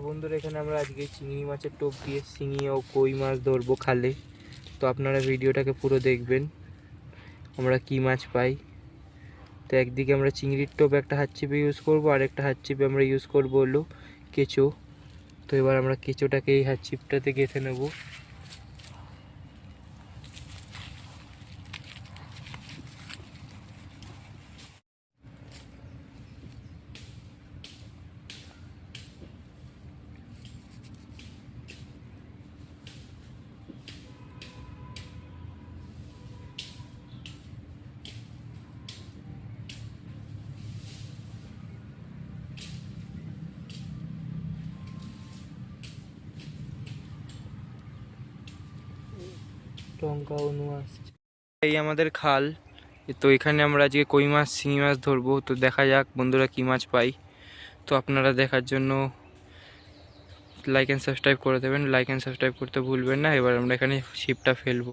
বন্ধুরা, এখানে আমরা আজকে চিংড়ি মাছের টোপ দিয়ে শিঙি ও কই মাছ ধরবো খালে। তো আপনারা ভিডিওটাকে পুরো দেখবেন আমরা কি মাছ পাই। তো একদিকে আমরা চিংড়ির টোপ একটা হাত চিপে ইউজ করবো, আর একটা হাত চিপে আমরা ইউজ করবো হলো কেঁচো। তো এবার আমরা কেঁচোটাকে এই হাত চিপটাতে গেঁথে নেবো। লঙ্কা অনু আসছে। এই আমাদের খাল। তো এখানে আমরা আজকে কই মাছ শিঙি মাছ ধরবো। তো দেখা যাক বন্ধুরা কি মাছ পাই। তো আপনারা দেখার জন্য লাইক অ্যান্ড সাবস্ক্রাইব করে দেবেন, লাইক অ্যান্ড সাবস্ক্রাইব করতে ভুলবেন না। এবার আমরা এখানে ছিপটা ফেলবো।